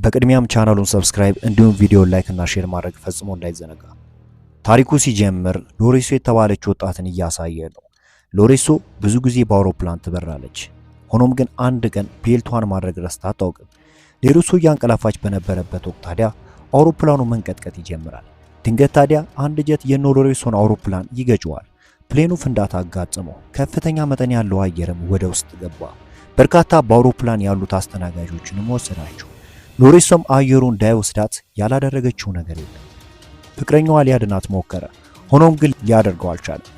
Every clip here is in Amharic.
በቅድሚያም ቻናሉን ሰብስክራይብ እንዲሁም ቪዲዮ ላይክ እና ሼር ማድረግ ፈጽሞ እንዳይዘነጋ። ታሪኩ ሲጀምር ሎሬሶ የተባለች ወጣትን እያሳየ ነው። ሎሬሶ ብዙ ጊዜ በአውሮፕላን ትበራለች። ሆኖም ግን አንድ ቀን ቤልቷን ማድረግ ረስታ አታውቅም። ሎሬሶ እያንቀላፋች በነበረበት ወቅት ታዲያ አውሮፕላኑ መንቀጥቀጥ ይጀምራል። ድንገት ታዲያ አንድ ጀት የሎሬሶን አውሮፕላን ይገጨዋል። ፕሌኑ ፍንዳታ አጋጠመው። ከፍተኛ መጠን ያለው አየርም ወደ ውስጥ ገባ። በርካታ በአውሮፕላን ያሉት አስተናጋጆችንም ወሰዳቸው። ሎሬሶም አየሩ እንዳይወስዳት ያላደረገችው ነገር የለም። ፍቅረኛዋ ሊያድናት ሞከረ። ሆኖም ግን ሊያደርገው አልቻለም።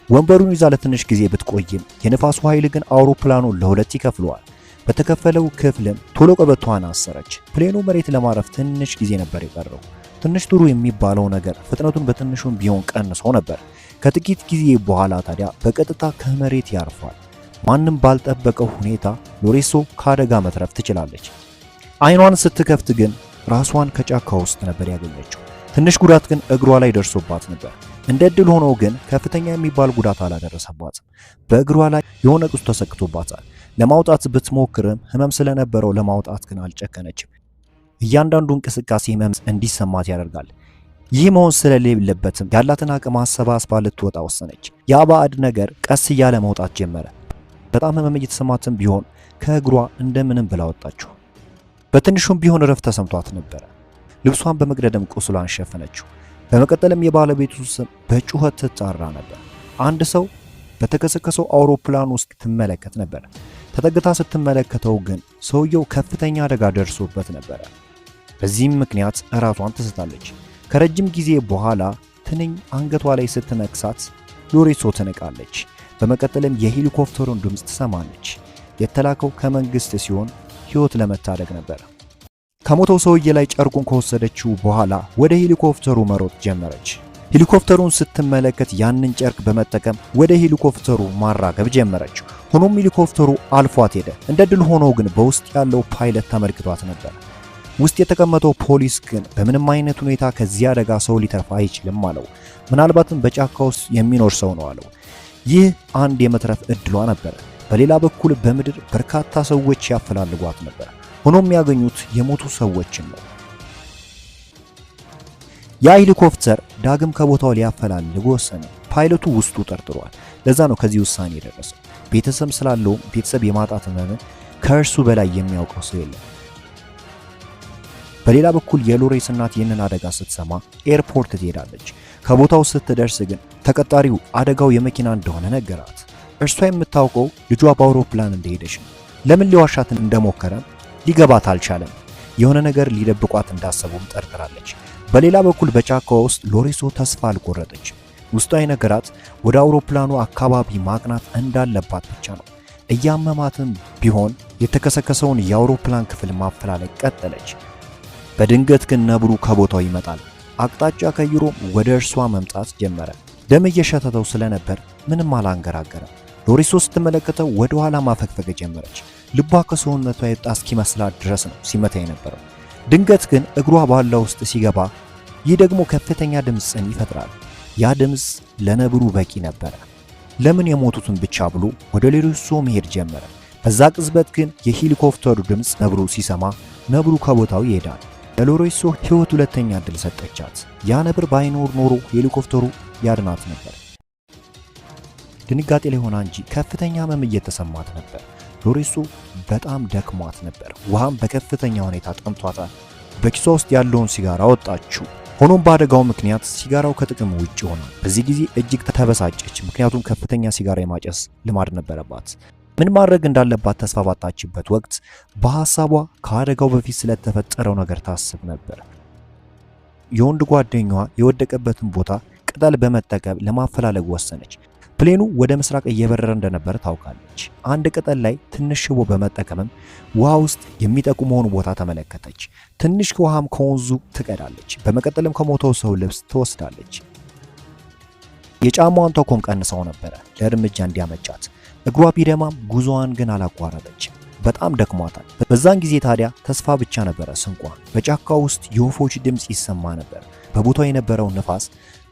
ወንበሩን ይዛ ለትንሽ ጊዜ ብትቆይም የነፋሱ ኃይል ግን አውሮፕላኑን ለሁለት ይከፍለዋል። በተከፈለው ክፍልም ቶሎ ቀበቷን አሰረች። ፕሌኑ መሬት ለማረፍ ትንሽ ጊዜ ነበር የቀረው። ትንሽ ጥሩ የሚባለው ነገር ፍጥነቱን በትንሹም ቢሆን ቀንሶ ነበር። ከጥቂት ጊዜ በኋላ ታዲያ በቀጥታ ከመሬት ያርፋል። ማንም ባልጠበቀው ሁኔታ ሎሬሶ ከአደጋ መትረፍ ትችላለች። አይኗን ስትከፍት ግን ራሷን ከጫካ ውስጥ ነበር ያገኘችው። ትንሽ ጉዳት ግን እግሯ ላይ ደርሶባት ነበር። እንደ ዕድል ሆኖ ግን ከፍተኛ የሚባል ጉዳት አላደረሰባትም። በእግሯ ላይ የሆነ ቁስ ተሰክቶባታል። ለማውጣት ብትሞክርም ህመም ስለነበረው ለማውጣት ግን አልጨከነችም። እያንዳንዱ እንቅስቃሴ ህመም እንዲሰማት ያደርጋል። ይህ መሆን ስለሌለበትም ያላትን አቅም አሰባስባ ልትወጣ ወሰነች። ያ ባዕድ ነገር ቀስ እያለ መውጣት ጀመረ። በጣም ህመም እየተሰማትም ቢሆን ከእግሯ እንደምንም ብላ ወጣችው። በትንሹም ቢሆን እረፍት ተሰምቷት ነበረ። ልብሷን በመቅደድም ቁስሏን ሸፈነችው። በመቀጠልም የባለቤቱ ስም በጩኸት ትጣራ ነበር። አንድ ሰው በተከሰከሰው አውሮፕላን ውስጥ ትመለከት ነበር። ተጠግታ ስትመለከተው ግን ሰውየው ከፍተኛ አደጋ ደርሶበት ነበረ። በዚህም ምክንያት ራሷን ትስታለች። ከረጅም ጊዜ በኋላ ትንኝ አንገቷ ላይ ስትነክሳት ሎሬሶ ትነቃለች። በመቀጠልም የሄሊኮፕተሩን ድምፅ ትሰማለች። የተላከው ከመንግስት ሲሆን ህይወት ለመታደግ ነበር። ከሞተው ሰውዬ ላይ ጨርቁን ከወሰደችው በኋላ ወደ ሄሊኮፕተሩ መሮጥ ጀመረች። ሄሊኮፕተሩን ስትመለከት ያንን ጨርቅ በመጠቀም ወደ ሄሊኮፕተሩ ማራገብ ጀመረች። ሆኖም ሄሊኮፕተሩ አልፏት ሄደ። እንደ ድል ሆኖ ግን በውስጥ ያለው ፓይለት ተመልክቷት ነበር። ውስጥ የተቀመጠው ፖሊስ ግን በምንም አይነት ሁኔታ ከዚህ አደጋ ሰው ሊተርፍ አይችልም አለው። ምናልባትም በጫካ ውስጥ የሚኖር ሰው ነው አለው። ይህ አንድ የመትረፍ እድሏ ነበር። በሌላ በኩል በምድር በርካታ ሰዎች ያፈላልጓት ነበር። ሆኖም ያገኙት የሞቱ ሰዎችን ነው። ያ ሄሊኮፕተር ዳግም ከቦታው ሊያፈላልግ ወሰነ። ፓይለቱ ውስጡ ጠርጥሯል። ለዛ ነው ከዚህ ውሳኔ የደረሰው። ቤተሰብ ስላለው ቤተሰብ የማጣት ህመም ከእርሱ በላይ የሚያውቀው ሰው የለም። በሌላ በኩል የሎሬስ እናት ይህንን አደጋ ስትሰማ ኤርፖርት ትሄዳለች። ከቦታው ስትደርስ ግን ተቀጣሪው አደጋው የመኪና እንደሆነ ነገራት። እርሷ የምታውቀው ልጇ በአውሮፕላን እንደሄደች ነው። ለምን ሊዋሻት እንደሞከረ ሊገባት አልቻለም። የሆነ ነገር ሊደብቋት እንዳሰቡም ጠርጥራለች። በሌላ በኩል በጫካ ውስጥ ሎሬሶ ተስፋ አልቆረጠች። ውስጧ የነገራት ወደ አውሮፕላኑ አካባቢ ማቅናት እንዳለባት ብቻ ነው። እያመማትም ቢሆን የተከሰከሰውን የአውሮፕላን ክፍል ማፈላለግ ቀጠለች። በድንገት ግን ነብሩ ከቦታው ይመጣል። አቅጣጫ ቀይሮ ወደ እርሷ መምጣት ጀመረ። ደም እየሸተተው ስለነበር ምንም አላንገራገረም። ሎሬሶ ስትመለከተው ወደ ኋላ ማፈግፈግ ጀመረች። ልቧ ከሰውነቷ የወጣ እስኪመስላት ድረስ ነው ሲመታ የነበረው። ድንገት ግን እግሯ ባላ ውስጥ ሲገባ ይህ ደግሞ ከፍተኛ ድምፅን ይፈጥራል። ያ ድምፅ ለነብሩ በቂ ነበረ። ለምን የሞቱትን ብቻ ብሎ ወደ ሎሬሶ መሄድ ጀመረ። በዛ ቅጽበት ግን የሄሊኮፕተሩ ድምፅ ነብሩ ሲሰማ ነብሩ ከቦታው ይሄዳል። ለሎሬሶ ህይወት ሁለተኛ እድል ሰጠቻት። ያ ነብር ባይኖር ኖሮ ሄሊኮፕተሩ ያድናት ነበር። ድንጋጤ ላይ ሆና እንጂ ከፍተኛ ህመም እየተሰማት ነበር። ሎሬሶ በጣም ደክሟት ነበር። ውሃም በከፍተኛ ሁኔታ ጠምቷታል። በኪሷ ውስጥ ያለውን ሲጋራ አወጣችው። ሆኖም በአደጋው ምክንያት ሲጋራው ከጥቅም ውጭ ሆኗል። በዚህ ጊዜ እጅግ ተበሳጨች። ምክንያቱም ከፍተኛ ሲጋራ የማጨስ ልማድ ነበረባት። ምን ማድረግ እንዳለባት ተስፋ ባጣችበት ወቅት በሐሳቧ ከአደጋው በፊት ስለተፈጠረው ነገር ታስብ ነበር። የወንድ ጓደኛዋ የወደቀበትን ቦታ ቅጠል በመጠቀም ለማፈላለግ ወሰነች። ፕሌኑ ወደ ምስራቅ እየበረረ እንደነበር ታውቃለች። አንድ ቅጠል ላይ ትንሽ ሽቦ በመጠቀምም ውሃ ውስጥ የሚጠቁመውን ቦታ ተመለከተች። ትንሽ ውሃም ከወንዙ ትቀዳለች። በመቀጠልም ከሞተው ሰው ልብስ ትወስዳለች። የጫማዋን ተኮም ቀንሰው ነበረ ለእርምጃ እንዲያመቻት። እግሯ ቢደማም ጉዞዋን ግን አላቋረጠች። በጣም ደክሟታል። በዛን ጊዜ ታዲያ ተስፋ ብቻ ነበረ ስንቋ። በጫካው ውስጥ የወፎች ድምፅ ይሰማ ነበር። በቦታው የነበረው ነፋስ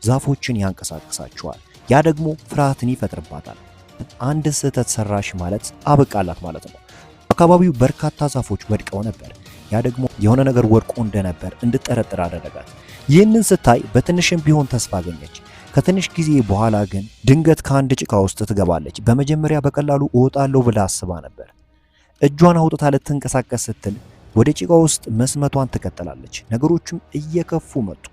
ዛፎችን ያንቀሳቅሳቸዋል። ያ ደግሞ ፍርሃትን ይፈጥርባታል። አንድ ስህተት ሰራሽ ማለት አበቃላት ማለት ነው። በአካባቢው በርካታ ዛፎች ወድቀው ነበር። ያ ደግሞ የሆነ ነገር ወድቆ እንደነበር እንድጠረጥር አደረጋት። ይህንን ስታይ በትንሽም ቢሆን ተስፋ አገኘች። ከትንሽ ጊዜ በኋላ ግን ድንገት ከአንድ ጭቃ ውስጥ ትገባለች። በመጀመሪያ በቀላሉ እወጣለሁ ብላ አስባ ነበር። እጇን አውጥታ ልትንቀሳቀስ ስትል ወደ ጭቃው ውስጥ መስመቷን ትቀጥላለች። ነገሮችም እየከፉ መጡ።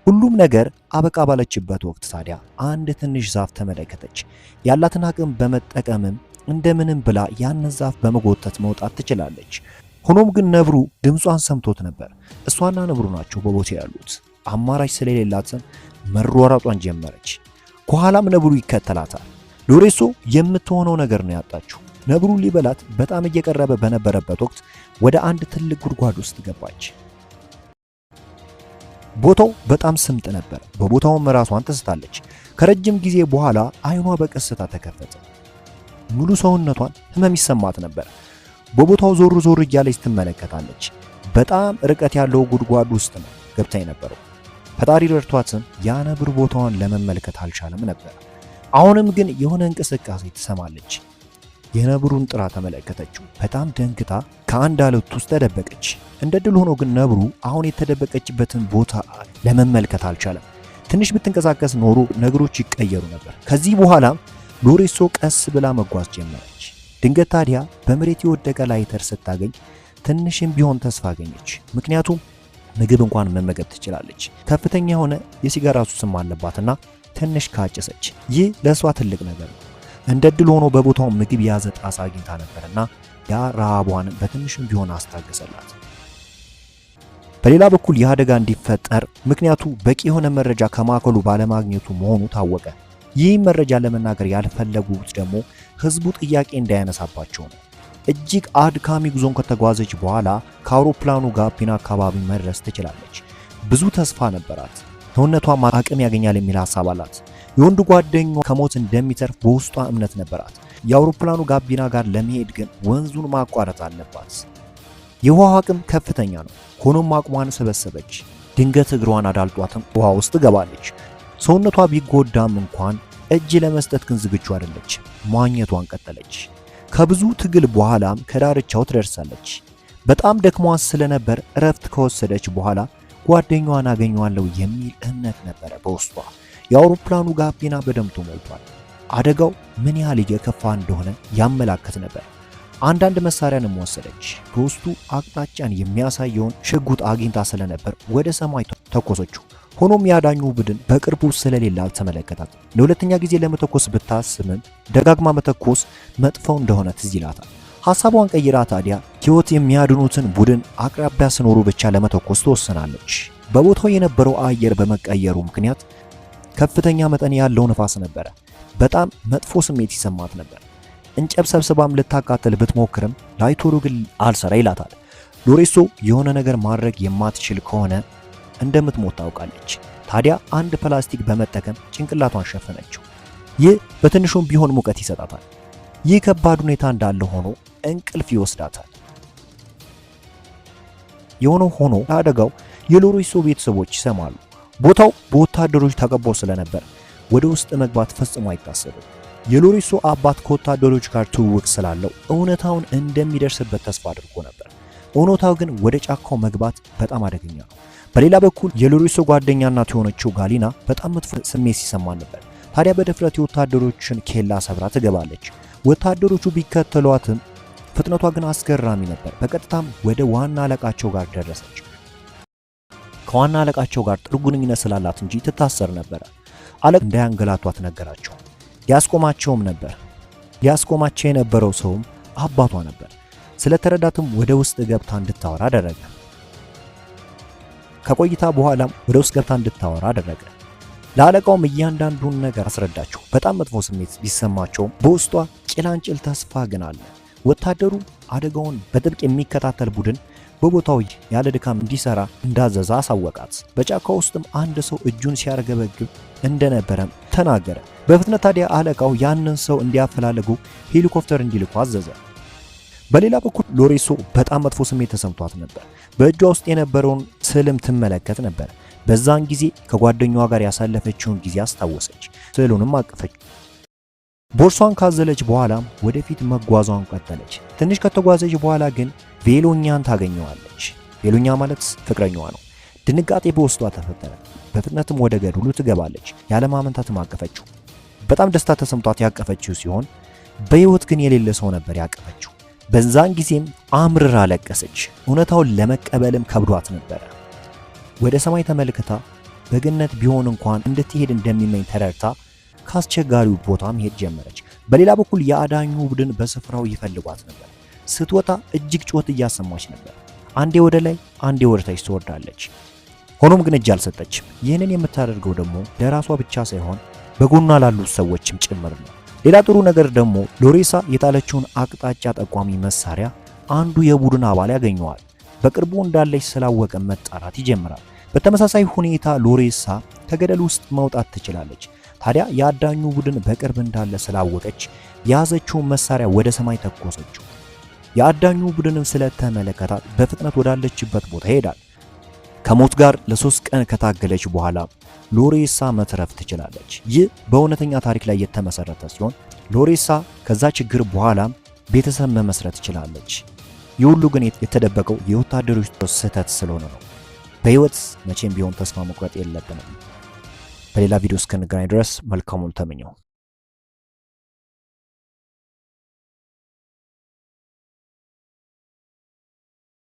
ሁሉም ነገር አበቃ ባለችበት ወቅት ታዲያ አንድ ትንሽ ዛፍ ተመለከተች። ያላትን አቅም በመጠቀምም እንደምንም ብላ ያንን ዛፍ በመጎተት መውጣት ትችላለች። ሆኖም ግን ነብሩ ድምጿን ሰምቶት ነበር። እሷና ነብሩ ናቸው በቦታው ያሉት። አማራጭ ስለሌላትም መሯሯጧን ጀመረች። ከኋላም ነብሩ ይከተላታል። ሎሬሶ የምትሆነው ነገር ነው ያጣችው። ነብሩ ሊበላት በጣም እየቀረበ በነበረበት ወቅት ወደ አንድ ትልቅ ጉድጓድ ውስጥ ገባች። ቦታው በጣም ስምጥ ነበር። በቦታውም ራሷን ትስታለች። ከረጅም ጊዜ በኋላ አይኗ በቀስታ ተከፈተ። ሙሉ ሰውነቷን ህመም ይሰማት ነበር። በቦታው ዞር ዞር እያለች ትመለከታለች። በጣም ርቀት ያለው ጉድጓድ ውስጥ ነው ገብታ የነበረው። ፈጣሪ ረድቷትም ያ ነብር ቦታዋን ለመመልከት አልቻለም ነበር። አሁንም ግን የሆነ እንቅስቃሴ ትሰማለች። የነብሩን ጥራ ተመለከተችው። በጣም ደንግጣ ከአንድ አለት ውስጥ ተደበቀች። እንደ ድል ሆኖ ግን ነብሩ አሁን የተደበቀችበትን ቦታ ለመመልከት አልቻለም። ትንሽ ብትንቀሳቀስ ኖሮ ነገሮች ይቀየሩ ነበር። ከዚህ በኋላ ሎሬሶ ቀስ ብላ መጓዝ ጀመረች። ድንገት ታዲያ በመሬት የወደቀ ላይተር ስታገኝ ትንሽም ቢሆን ተስፋ አገኘች። ምክንያቱም ምግብ እንኳን መመገብ ትችላለች። ከፍተኛ የሆነ የሲጋራ ሱስም አለባትና ትንሽ ካጨሰች ይህ ለእሷ ትልቅ ነገር ነው። እንደ ድል ሆኖ በቦታው ምግብ የያዘ ጣሳ አግኝታ ነበርና ያ ረሃቧን በትንሽም ቢሆን አስታገሰላት። በሌላ በኩል የአደጋ እንዲፈጠር ምክንያቱ በቂ የሆነ መረጃ ከማዕከሉ ባለማግኘቱ መሆኑ ታወቀ። ይህ መረጃ ለመናገር ያልፈለጉት ደግሞ ህዝቡ ጥያቄ እንዳያነሳባቸው ነው። እጅግ አድካሚ ጉዞን ከተጓዘች በኋላ ከአውሮፕላኑ ጋቢና አካባቢ መድረስ ትችላለች። ብዙ ተስፋ ነበራት። ሰውነቷም አቅም ያገኛል የሚል ሐሳብ አላት። የወንዱ ጓደኛዋ ከሞት እንደሚተርፍ በውስጧ እምነት ነበራት። የአውሮፕላኑ ጋቢና ጋር ለመሄድ ግን ወንዙን ማቋረጥ አለባት። የውሃው አቅም ከፍተኛ ነው። ሆኖም አቅሟን ሰበሰበች። ድንገት እግሯን አዳልጧትም ውሃ ውስጥ ገባለች። ሰውነቷ ቢጎዳም እንኳን እጅ ለመስጠት ግን ዝግጁ አይደለች። መዋኘቷን ቀጠለች። ከብዙ ትግል በኋላም ከዳርቻው ትደርሳለች። በጣም ደክሟን ስለነበር እረፍት ከወሰደች በኋላ ጓደኛዋን አገኘዋለሁ የሚል እምነት ነበረ በውስጧ። የአውሮፕላኑ ጋቢና በደም ተሞልቷል። አደጋው ምን ያህል እየከፋ እንደሆነ ያመላክት ነበር። አንዳንድ መሳሪያንም ወሰደች። በውስጡ አቅጣጫን የሚያሳየውን ሽጉጥ አግኝታ ስለነበር ወደ ሰማይ ተኮሰችው። ሆኖም ያዳኙ ቡድን በቅርቡ ስለሌላ ተመለከታት። ለሁለተኛ ጊዜ ለመተኮስ ብታስብም ደጋግማ መተኮስ መጥፎ እንደሆነ ትዝ ይላታል። ሐሳቧን ቀይራ ታዲያ ሕይወት የሚያድኑትን ቡድን አቅራቢያ ስኖሩ ብቻ ለመተኮስ ትወስናለች። በቦታው የነበረው አየር በመቀየሩ ምክንያት ከፍተኛ መጠን ያለው ንፋስ ነበረ። በጣም መጥፎ ስሜት ይሰማት ነበር። እንጨት ሰብስባም ልታቃጥል ብትሞክርም ላይተሩ ግን አልሰራ ይላታል። ሎሬሶ የሆነ ነገር ማድረግ የማትችል ከሆነ እንደምትሞት ታውቃለች። ታዲያ አንድ ፕላስቲክ በመጠቀም ጭንቅላቷን ሸፈነችው። ይህ በትንሹም ቢሆን ሙቀት ይሰጣታል። ይህ ከባድ ሁኔታ እንዳለ ሆኖ እንቅልፍ ይወስዳታል። የሆነው ሆኖ አደጋው የሎሬሶ ቤተሰቦች ይሰማሉ። ቦታው በወታደሮች ተከቦ ስለነበር ወደ ውስጥ መግባት ፈጽሞ አይታሰብም። የሎሬሶ አባት ከወታደሮች ጋር ትውውቅ ስላለው እውነታውን እንደሚደርስበት ተስፋ አድርጎ ነበር። እውነታው ግን ወደ ጫካው መግባት በጣም አደገኛ ነው። በሌላ በኩል የሎሬሶ ጓደኛ እናት የሆነችው ጋሊና በጣም መጥፎ ስሜት ሲሰማን ነበር። ታዲያ በድፍረት የወታደሮችን ኬላ ሰብራ ትገባለች። ወታደሮቹ ቢከተሏትም ፍጥነቷ ግን አስገራሚ ነበር። በቀጥታም ወደ ዋና አለቃቸው ጋር ደረሰች። ከዋና አለቃቸው ጋር ጥሩ ግንኙነት ስላላት እንጂ ትታሰር ነበር። አለቃ እንዳያንገላቷት ነገራቸው። ሊያስቆማቸውም ነበር። ሊያስቆማቸው የነበረው ሰውም አባቷ ነበር። ስለተረዳትም ወደ ውስጥ ገብታ እንድታወራ አደረገ። ከቆይታ በኋላም ወደ ውስጥ ገብታ እንድታወራ አደረገ። ለአለቃውም እያንዳንዱን ነገር አስረዳቸው። በጣም መጥፎ ስሜት ቢሰማቸውም በውስጧ ጭላንጭል ተስፋ ግን አለ። ወታደሩ አደጋውን በጥብቅ የሚከታተል ቡድን በቦታው ያለ ድካም እንዲሰራ እንዳዘዘ አሳወቃት። በጫካ ውስጥም አንድ ሰው እጁን ሲያርገበግብ እንደነበረም ተናገረ። በፍጥነት ታዲያ አለቃው ያንን ሰው እንዲያፈላልጉ ሄሊኮፕተር እንዲልኩ አዘዘ። በሌላ በኩል ሎሬሶ በጣም መጥፎ ስሜት ተሰምቷት ነበር። በእጇ ውስጥ የነበረውን ስዕልም ትመለከት ነበር። በዛን ጊዜ ከጓደኛዋ ጋር ያሳለፈችውን ጊዜ አስታወሰች። ስዕሉንም አቀፈች። ቦርሷን ካዘለች በኋላም ወደፊት መጓዟን ቀጠለች። ትንሽ ከተጓዘች በኋላ ግን ቬሎኛን ታገኘዋለች። ቬሎኛ ማለት ፍቅረኛዋ ነው። ድንጋጤ በውስጧ ተፈጠረ። በፍጥነትም ወደ ገደሉ ትገባለች። ያለማመንታትም አቀፈችው። በጣም ደስታ ተሰምቷት ያቀፈችው ሲሆን በሕይወት ግን የሌለ ሰው ነበር ያቀፈችው። በዛን ጊዜም አምርራ አለቀሰች። እውነታውን ለመቀበልም ከብዷት ነበረ። ወደ ሰማይ ተመልክታ በገነት ቢሆን እንኳን እንድትሄድ እንደሚመኝ ተረድታ ካስቸጋሪው ቦታ መሄድ ጀመረች። በሌላ በኩል የአዳኙ ቡድን በስፍራው ይፈልጓት ነበር። ስትወጣ እጅግ ጮት እያሰማች ነበር። አንዴ ወደ ላይ አንዴ ወደ ታች ትወርዳለች። ሆኖም ግን እጅ አልሰጠችም። ይህንን የምታደርገው ደግሞ ለራሷ ብቻ ሳይሆን በጎኗ ላሉት ሰዎችም ጭምር ነው። ሌላ ጥሩ ነገር ደግሞ ሎሬሳ የጣለችውን አቅጣጫ ጠቋሚ መሳሪያ አንዱ የቡድን አባል ያገኘዋል። በቅርቡ እንዳለች ስላወቀ መጣራት ይጀምራል። በተመሳሳይ ሁኔታ ሎሬሳ ከገደል ውስጥ መውጣት ትችላለች። ታዲያ የአዳኙ ቡድን በቅርብ እንዳለ ስላወቀች የያዘችውን መሳሪያ ወደ ሰማይ ተኮሰችው። የአዳኙ ቡድንም ስለተመለከታት በፍጥነት ወዳለችበት ቦታ ይሄዳል። ከሞት ጋር ለ3 ቀን ከታገለች በኋላ ሎሬሳ መትረፍ ትችላለች። ይህ በእውነተኛ ታሪክ ላይ የተመሰረተ ሲሆን ሎሬሳ ከዛ ችግር በኋላም ቤተሰብ መመስረት ትችላለች። ይህ ሁሉ ግን የተደበቀው የወታደሮች ስህተት ስለሆነ ነው። በህይወት መቼም ቢሆን ተስፋ መቁረጥ የለብንም። በሌላ ቪዲዮ እስክንገናኝ ድረስ መልካሙን ተመኘው።